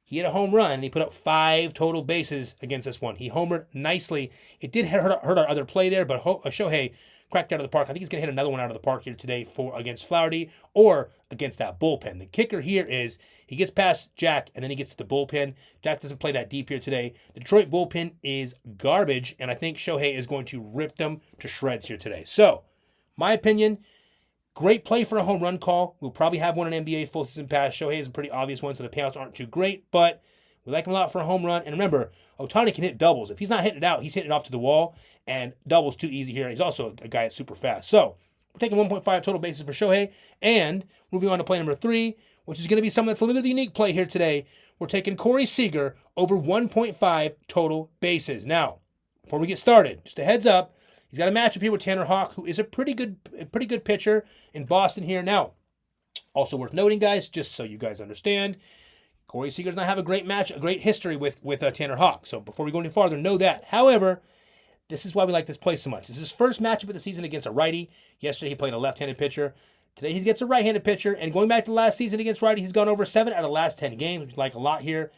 Speaker 1: he hit a home run, and he put up 5 total bases against this one. He homered nicely. It did hurt our other play there, but Shohei cracked out of the park. I think he's going to hit another one out of the park here today against Flaherty or against that bullpen. The kicker here is he gets past Jack, and then he gets to the bullpen. Jack doesn't play that deep here today. The Detroit bullpen is garbage, and I think Shohei is going to rip them to shreds here today. So, my opinion, great play for a home run call. We'll probably have one in NBA full season pass. Shohei is a pretty obvious one, so the payouts aren't too great, but we like him a lot for a home run. And remember, Ohtani can hit doubles. If he's not hitting it out, he's hitting it off to the wall, and doubles too easy here. He's also a guy that's super fast. So, we're taking 1.5 total bases for Shohei, and moving on to play number 3, which is going to be something that's a little bit of a unique play here today. We're taking Corey Seager over 1.5 total bases. Now, before we get started, just a heads up, he's got a matchup here with Tanner Houck, who is a pretty good pitcher in Boston here. Now, also worth noting, guys, just so you guys understand, Corey Seager does not have a great history with Tanner Houck. So before we go any farther, know that. However, this is why we like this play so much. This is his first matchup of the season against a righty. Yesterday he played a left-handed pitcher. Today he gets a right-handed pitcher. And going back to last season against righty, he's gone over 7 out of the last 10 games, which we like a lot here.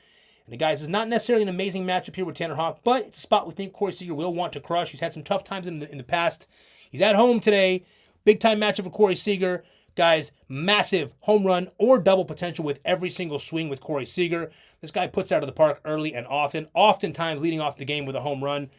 Speaker 1: And the guys, is not necessarily an amazing matchup here with Tanner Houck, but it's a spot we think Corey Seager will want to crush. He's had some tough times in the past. He's at home today. Big-time matchup for Corey Seager. Guys, massive home run or double potential with every single swing with Corey Seager. This guy puts out of the park early and often, oftentimes leading off the game with a home run.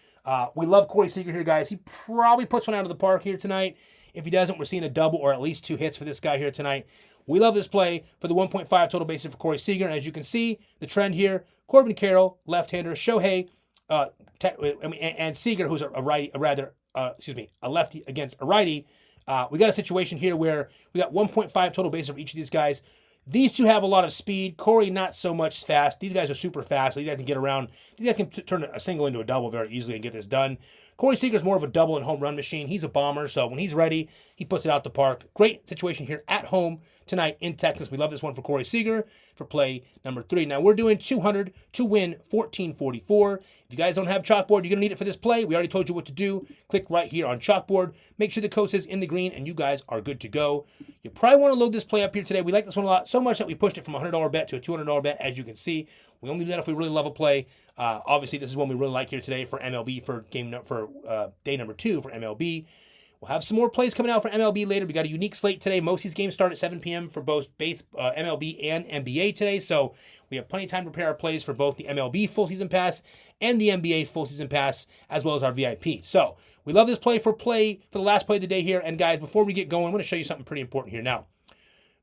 Speaker 1: We love Corey Seager here, guys. He probably puts one out of the park here tonight. If he doesn't, we're seeing a double or at least 2 hits for this guy here tonight. We love this play for the 1.5 total bases for Corey Seager. And as you can see, the trend here, Corbin Carroll, left-hander, Shohei, and Seager, who's a lefty against a righty. We got a situation here where we got 1.5 total bases for each of these guys. These two have a lot of speed. Corey, not so much fast. These guys are super fast. So these guys can get around. These guys can turn a single into a double very easily and get this done. Corey Seager's more of a double and home run machine. He's a bomber, so when he's ready, he puts it out the park. Great situation here at home tonight in Texas. We love this one for Corey Seager for play number 3. Now, we're doing 200 to win 1444. If you guys don't have Chalkboard, you're going to need it for this play. We already told you what to do. Click right here on Chalkboard. Make sure the code says InTheGreen, and you guys are good to go. You probably want to load this play up here today. We like this one a lot, so much that we pushed it from a $100 bet to a $200 bet, as you can see. We only do that if we really love a play. Obviously, this is one we really like here today for MLB for day number 2 for MLB. We'll have some more plays coming out for MLB later. We got a unique slate today. Most of these games start at 7 p.m. for both MLB and NBA today, so we have plenty of time to prepare our plays for both the MLB full season pass and the NBA full season pass, as well as our VIP. So we love this play for the last play of the day here. And guys, before we get going, I'm going to show you something pretty important here. Now,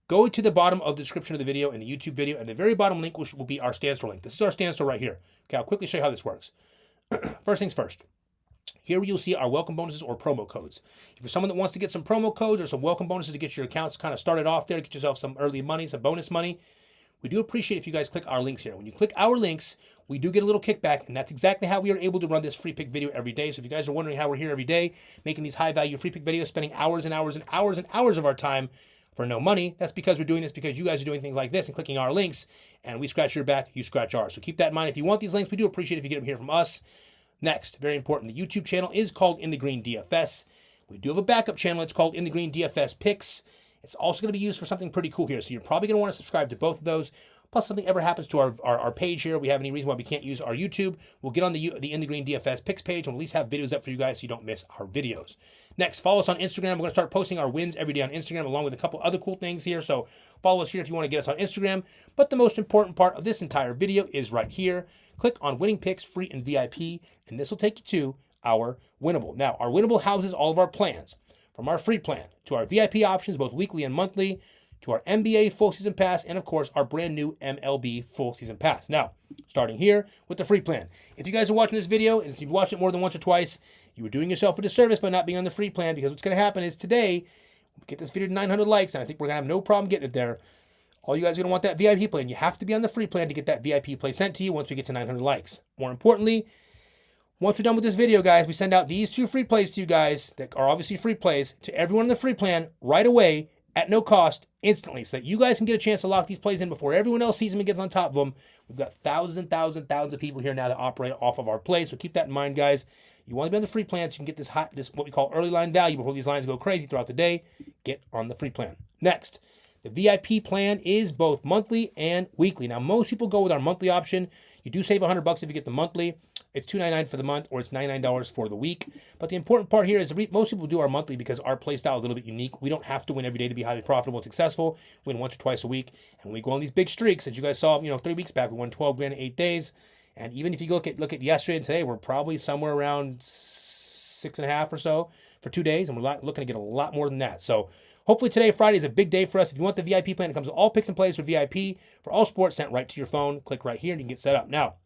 Speaker 1: go to the bottom of the description of the video and the YouTube video, and the very bottom link will be our standstill link. This is our standstill right here. Okay, I'll quickly show you how this works. First things first. Here you'll see our welcome bonuses or promo codes. If you're someone that wants to get some promo codes or some welcome bonuses to get your accounts kind of started off there, get yourself some early money, some bonus money, we do appreciate if you guys click our links here. When you click our links, we do get a little kickback, and that's exactly how we are able to run this free pick video every day. So if you guys are wondering how we're here every day, making these high-value free pick videos, spending hours and hours and hours and hours of our time for no money, that's because we're doing this because you guys are doing things like this and clicking our links, and we scratch your back, you scratch ours. So keep that in mind. If you want these links, we do appreciate if you get them here from us. Next, very important, the YouTube channel is called InTheGreen DFS. We do have a backup channel. It's called InTheGreen DFS Picks. It's also going to be used for something pretty cool here, so you're probably going to want to subscribe to both of those. Plus, something ever happens to our page here, we have any reason why we can't use our YouTube, we'll get on the InTheGreen DFS Picks page, and we'll at least have videos up for you guys so you don't miss our videos. Next, follow us on Instagram. We're going to start posting our wins every day on Instagram, along with a couple other cool things here, so follow us here if you want to get us on Instagram. But the most important part of this entire video is right here. Click on Winning Picks, Free and VIP, and this will take you to our Winnable. Now, our Winnable houses all of our plans, from our free plan to our VIP options, both weekly and monthly, to our NBA full season pass, and of course, our brand new MLB full season pass. Now, starting here with the free plan. If you guys are watching this video, and if you've watched it more than once or twice, you are doing yourself a disservice by not being on the free plan, because what's going to happen is today, we get this video to 900 likes, and I think we're going to have no problem getting it there. All you guys are going to want that VIP plan. You have to be on the free plan to get that VIP play sent to you once we get to 900 likes. More importantly, once we're done with this video, guys, we send out these 2 free plays to you guys that are obviously free plays to everyone in the free plan right away at no cost instantly, so that you guys can get a chance to lock these plays in before everyone else sees them and gets on top of them. We've got thousands of people here now that operate off of our plays, so keep that in mind, guys. You want to be on the free plan so you can get this what we call early line value before these lines go crazy throughout the day. Get on the free plan. Next, the VIP plan is both monthly and weekly. Now, most people go with our monthly option. You do save $100 if you get the monthly. It's $2.99 for the month, or it's $99 for the week. But the important part here is most people do our monthly because our play style is a little bit unique. We don't have to win every day to be highly profitable and successful. We win once or twice a week, and we go on these big streaks. As you guys saw, 3 weeks back, we won 12 grand in 8 days. And even if you look at yesterday and today, we're probably somewhere around 6.5 or so for 2 days, and we're looking to get a lot more than that. So hopefully today, Friday, is a big day for us. If you want the VIP plan, it comes with all picks and plays for VIP for all sports sent right to your phone. Click right here and you can get set up. Now,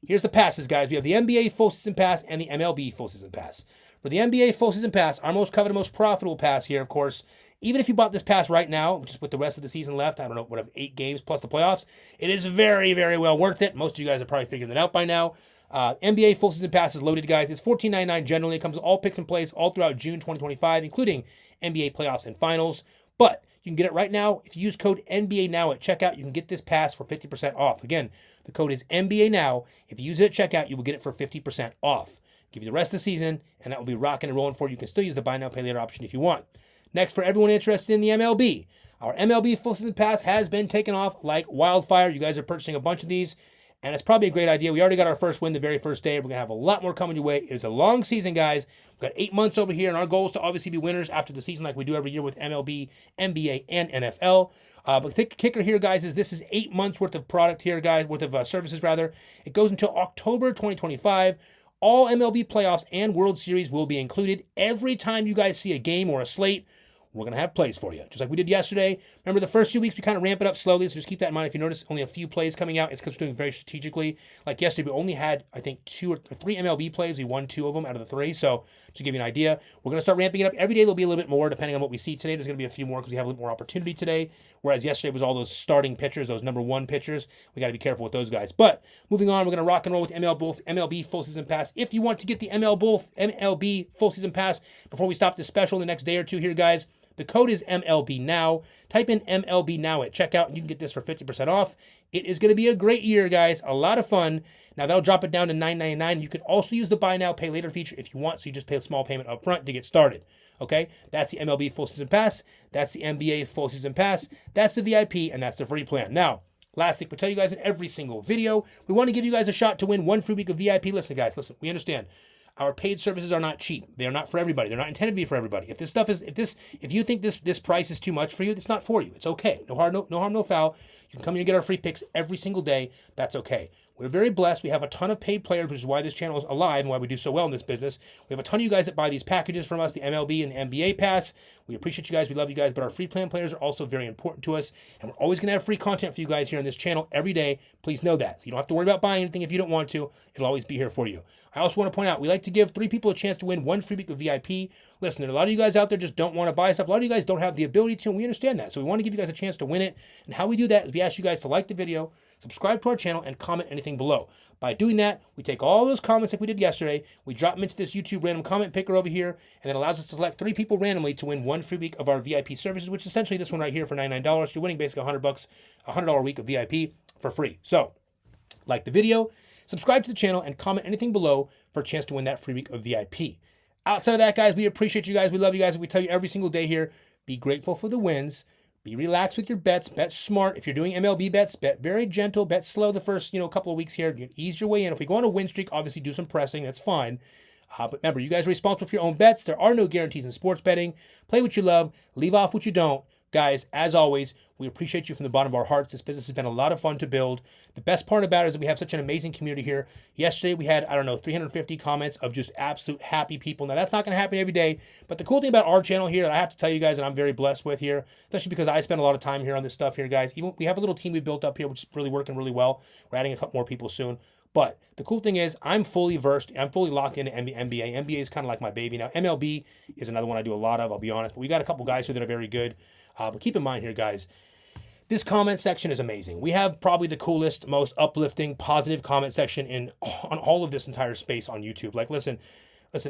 Speaker 1: here's the passes, guys. We have the NBA full season pass and the MLB full season pass. For the NBA full season pass, our most coveted, most profitable pass here, of course, even if you bought this pass right now, just with the rest of the season left, I don't know, whatever, 8 games plus the playoffs, it is very, very well worth it. Most of you guys have probably figured that out by now. NBA full season pass is loaded, guys. It's $14.99 generally. It comes with all picks and plays all throughout June 2025, including NBA playoffs and finals. But you can get it right now. If you use code NBA Now at checkout, you can get this pass for 50% off. Again, the code is NBA Now. If you use it at checkout, you will get it for 50% off. Give you the rest of the season, and that will be rocking and rolling for you. You can still use the buy now, pay later option if you want. Next, for everyone interested in the MLB, our MLB full season pass has been taken off like wildfire. You guys are purchasing a bunch of these, and it's probably a great idea. We already got our first win the very first day. We're going to have a lot more coming your way. It is a long season, guys. We've got 8 months over here, and our goal is to obviously be winners after the season like we do every year with MLB, NBA, and NFL. But the kicker here, guys, is this is 8 months worth of product here, guys, worth of services, rather. It goes until October 2025. All MLB playoffs and World Series will be included. Every time you guys see a game or a slate, we're going to have plays for you, just like we did yesterday. Remember, the first few weeks, we kind of ramp it up slowly, so just keep that in mind. If you notice only a few plays coming out, it's because we're doing very strategically. Like yesterday, we only had, I think, 2 or 3 MLB plays. We won 2 of them out of the 3, so to give you an idea, we're going to start ramping it up. Every day, there'll be a little bit more, depending on what we see today. There's going to be a few more because we have a little more opportunity today, whereas yesterday was all those starting pitchers, those number 1 pitchers. We got to be careful with those guys. But moving on, we're going to rock and roll with MLB full season pass. If you want to get the MLB full season pass before we stop this special in the next day or 2 here, guys, the code is MLB Now. Type in MLB Now at checkout, and you can get this for 50% off. It is going to be a great year, guys. A lot of fun. Now, that'll drop it down to $9.99. You can also use the Buy Now, Pay Later feature if you want, so you just pay a small payment up front to get started. Okay? That's the MLB Full Season Pass. That's the NBA Full Season Pass. That's the VIP, and that's the free plan. Now, last thing we tell you guys in every single video, we want to give you guys a shot to win 1 free week of VIP. Listen, guys, listen, we understand. Our paid services are not cheap. They are not for everybody. They're not intended to be for everybody. If you think this price is too much for you, it's not for you. It's okay. No harm, no foul. You can come here and get our free picks every single day. That's okay. We're very blessed. We have a ton of paid players, which is why this channel is alive and why we do so well in this business. We have a ton of you guys that buy these packages from us, the MLB and the NBA pass. We appreciate you guys. We love you guys. But our free plan players are also very important to us. And we're always going to have free content for you guys here on this channel every day. Please know that. So you don't have to worry about buying anything if you don't want to. It'll always be here for you. I also want to point out, we like to give 3 people a chance to win 1 free week of VIP. Listen, there are a lot of you guys out there just don't want to buy stuff. A lot of you guys don't have the ability to, and we understand that. So we want to give you guys a chance to win it. And how we do that is we ask you guys to like the video, subscribe to our channel, and comment anything below. By doing that, we take all those comments like we did yesterday, we drop them into this YouTube random comment picker over here, and it allows us to select 3 people randomly to win 1 free week of our VIP services, which is essentially this one right here for $99. You're winning basically $100, $100 week of VIP for free. So, like the video, subscribe to the channel, and comment anything below for a chance to win that free week of VIP. Outside of that, guys, we appreciate you guys. We love you guys. We tell you every single day here, be grateful for the wins. Be relaxed with your bets. Bet smart. If you're doing MLB bets, bet very gentle. Bet slow the first, couple of weeks here. Ease your way in. If we go on a win streak, obviously do some pressing. That's fine. But remember, you guys are responsible for your own bets. There are no guarantees in sports betting. Play what you love. Leave off what you don't. Guys, as always, we appreciate you from the bottom of our hearts. This business has been a lot of fun to build. The best part about it is that we have such an amazing community here. Yesterday, we had, 350 comments of just absolute happy people. Now, that's not going to happen every day. But the cool thing about our channel here that I have to tell you guys that I'm very blessed with here, especially because I spend a lot of time here on this stuff here, guys. Even we have a little team we built up here, which is really working really well. We're adding a couple more people soon. But the cool thing is I'm fully versed. I'm fully locked into NBA. NBA is kind of like my baby now. MLB is another one I do a lot of, I'll be honest. But we got a couple guys here that are very good. But keep in mind here, guys, this comment section is amazing. We have probably the coolest, most uplifting, positive comment section on all of this entire space on YouTube. Like, listen,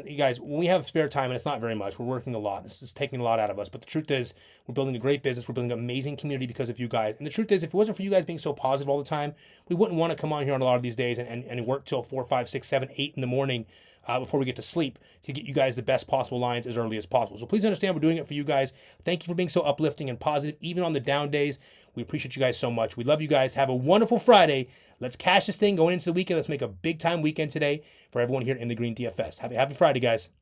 Speaker 1: you guys, when we have spare time, and it's not very much, we're working a lot. This is taking a lot out of us. But the truth is, we're building a great business. We're building an amazing community because of you guys. And the truth is, if it wasn't for you guys being so positive all the time, we wouldn't want to come on here on a lot of these days and work till 4, 5, 6, 7, 8 in the morning before we get to sleep to get you guys the best possible lines as early as possible. So please understand we're doing it for you guys. Thank you for being so uplifting and positive, even on the down days. We appreciate you guys so much. We love you guys. Have a wonderful Friday. Let's cash this thing going into the weekend. Let's make a big time weekend today for everyone here in the Green DFS. Happy Friday, guys.